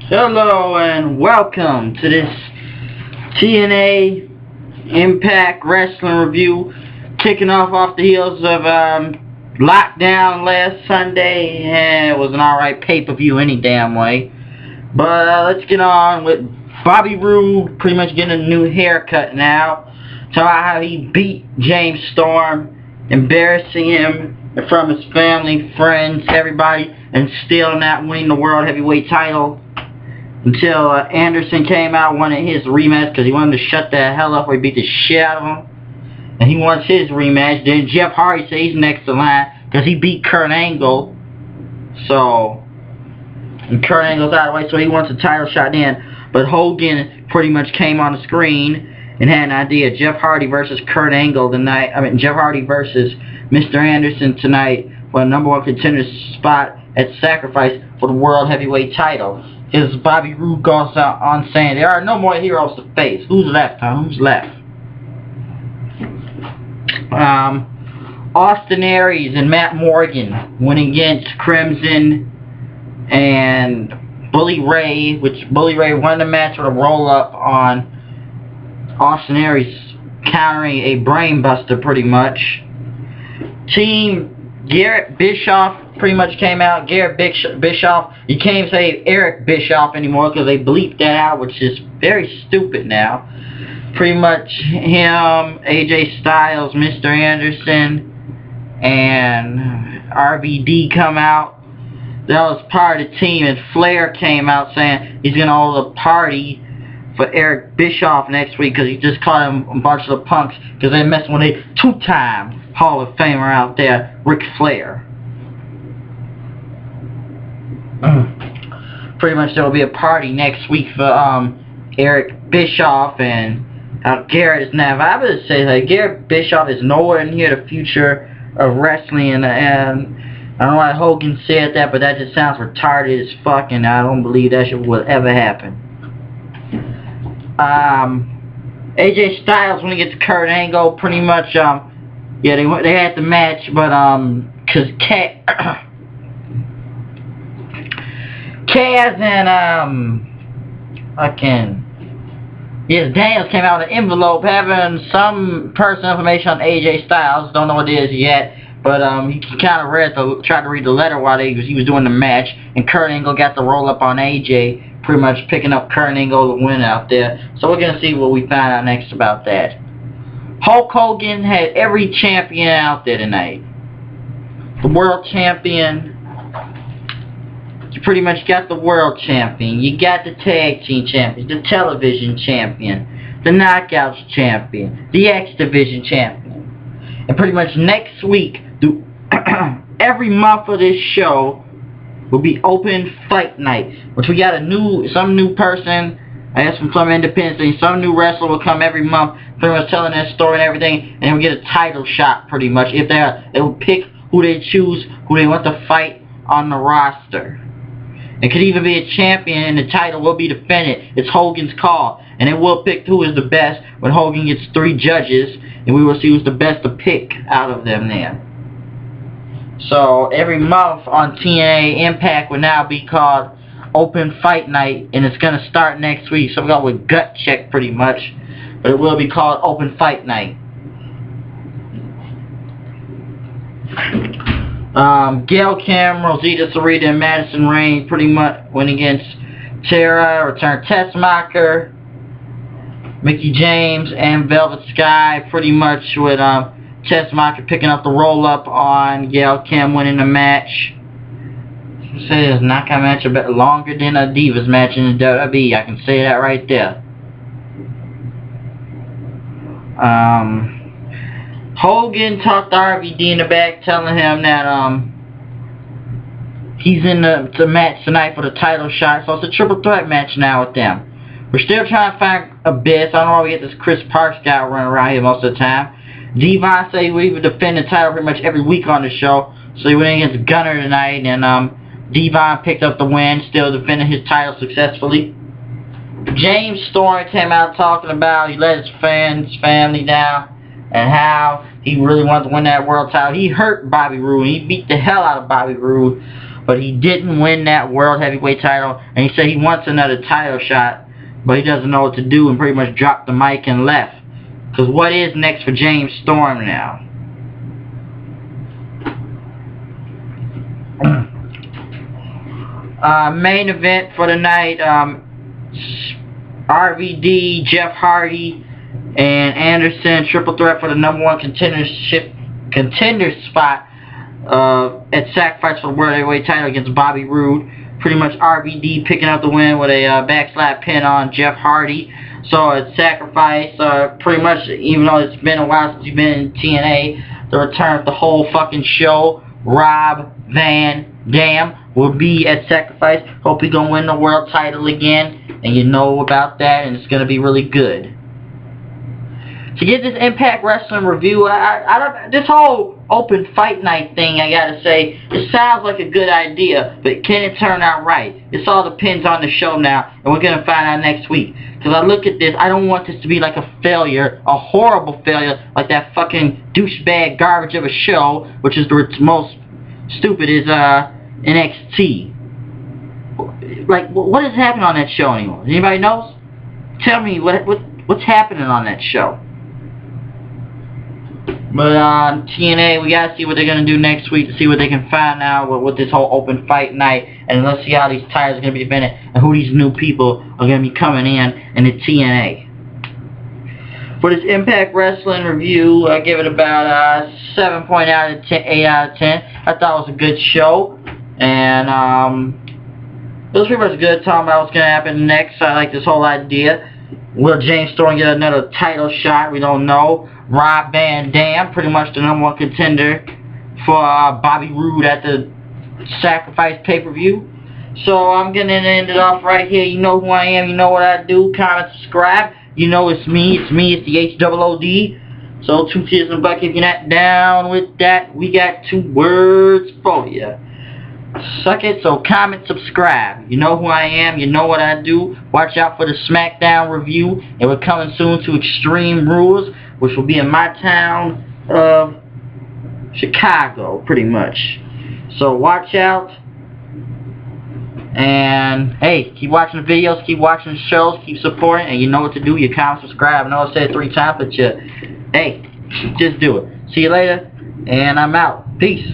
Hello and welcome to this TNA IMPACT Wrestling Review, kicking off the heels of lockdown last Sunday, and it was an alright pay-per-view any damn way. But let's get on with Bobby Roode pretty much getting a new haircut now. Talk about how he beat James Storm, embarrassing him in front of his family, friends, everybody, and still not winning the World Heavyweight title. Until Anderson came out, wanted his rematch because he wanted to shut the hell up or he beat the shit out of him. And he wants his rematch. Then Jeff Hardy said he's next in line because he beat Kurt Angle. And Kurt Angle's out of the way, so he wants a title shot in. But Hogan pretty much came on the screen and had an idea. Jeff Hardy versus Kurt Angle tonight. Jeff Hardy versus Mr. Anderson tonight for a #1 contender spot at Sacrifice for the World Heavyweight title. His Bobby Roode goes out on saying there are no more heroes to face. Who's left, huh? Who's left? Austin Aries and Matt Morgan went against Crimson and Bully Ray, which Bully Ray won the match with a roll-up on Austin Aries, countering a brainbuster pretty much. Team Garrett Bischoff pretty much came out. Garrett Bischoff, you can't even say Eric Bischoff anymore because they bleeped that out, which is very stupid now. Pretty much him, AJ Styles, Mr. Anderson, and RVD come out. That was part of the team, and Flair came out saying he's going to hold a party for Eric Bischoff next week because he just caught him a bunch of the punks because they're messing with a two-time Hall of Famer out there, Ric Flair. Pretty much there will be a party next week for Eric Bischoff and Garrett is now. I would say that Garrett Bischoff is nowhere near the future of wrestling, and I don't know why Hogan said that, but that just sounds retarded as fuck, and I don't believe that shit will ever happen. AJ Styles when he gets to Kurt Angle, pretty much yeah, they had the match, but cause Kaz and Daniels came out with an envelope having some personal information on AJ Styles. Don't know what it is yet, but he kind of tried to read the letter while he was doing the match, and Kurt Angle got the roll up on AJ, pretty much picking up Kurt Angle to win out there. So we're gonna see what we find out next about that. Hulk Hogan had every champion out there tonight. The world champion. You pretty much got the world champion. You got the tag team champion, the television champion, the knockouts champion, the X Division champion. And pretty much next week, every month of this show will be open fight night, which we got some new person, I guess from some independent thing, some new wrestler will come every month, pretty much telling their story and everything, and we'll get a title shot pretty much. If they will pick who they choose, who they want to fight on the roster. It could even be a champion, and the title will be defended. It's Hogan's call, and it will pick who is the best when Hogan gets 3 judges, and we will see who's the best to pick out of them there. So every month on TNA IMPACT will now be called Open Fight Night, and it's going to start next week. So we go with Gut Check pretty much, but it will be called Open Fight Night. Gail Kim, Rosita Sarita, and Madison Rain pretty much went against Tara, Return Tessmacher, Mickie James, and Velvet Sky, pretty much with Tessmacher picking up the roll-up on Gail Kim winning the match. I say this knockout match a bit longer than a Divas match in the WWE. I can say that right there. Hogan talked to RVD in the back, telling him that he's in the match tonight for the title shot. So it's a triple threat match now with them. We're still trying to find Abyss. I don't know why we get this Chris Parks guy running around here most of the time. Devon said he would even defend the title pretty much every week on the show. So he went against Gunner tonight, and Devon picked up the win, still defending his title successfully. James Storm came out talking about he let his family down, and how he really wanted to win that world title. He hurt Bobby Roode. He beat the hell out of Bobby Roode. but he didn't win that World Heavyweight title, and he said he wants another title shot, but he doesn't know what to do, and pretty much dropped the mic and left. Because what is next for James Storm now? Main event for the night, RVD, Jeff Hardy, and Anderson, triple threat for the #1 contender spot at Sacrifice for the World Heavyweight title against Bobby Roode. Pretty much RVD picking up the win with a backslap pin on Jeff Hardy. So at Sacrifice, pretty much, even though it's been a while since he's been in TNA, the return of the whole fucking show, Rob Van Dam, will be at Sacrifice. Hope he's gonna win the world title again, and you know about that, and it's gonna be really good. To get this Impact Wrestling review, I don't, this whole open fight night thing, I gotta say, it sounds like a good idea, but can it turn out right? This all depends on the show now, and we're gonna find out next week. Because I look at this, I don't want this to be like a failure, a horrible failure, like that fucking douchebag garbage of a show, which is the most stupid, is NXT. Like, what is happening on that show anymore? Anybody knows? Tell me what's happening on that show. But on TNA, we gotta see what they're gonna do next week to see what they can find out with this whole open fight night, and let's see how these titles are gonna be defended and who these new people are gonna be coming in the TNA. For this Impact Wrestling review, I give it about 7.8 out of 10. I thought it was a good show, and it was pretty much good talking about what's gonna happen next. I like this whole idea. Will James Storm get another title shot? We don't know. Rob Van Dam, pretty much the #1 contender for Bobby Roode at the Sacrifice pay-per-view. So I'm gonna end it off right here. You know who I am. You know what I do. Comment, subscribe. You know it's me. It's the HOOD. So 2 tears in a bucket. If you're not down with that, we got 2 words for you. Suck it. So comment, subscribe. You know who I am. You know what I do. Watch out for the SmackDown review. And we're coming soon to Extreme Rules, which will be in my town of Chicago, pretty much. So watch out. And hey, keep watching the videos, keep watching the shows, keep supporting, and you know what to do. You comment, subscribe. I know I said it 3 times, but hey, just do it. See you later, and I'm out. Peace.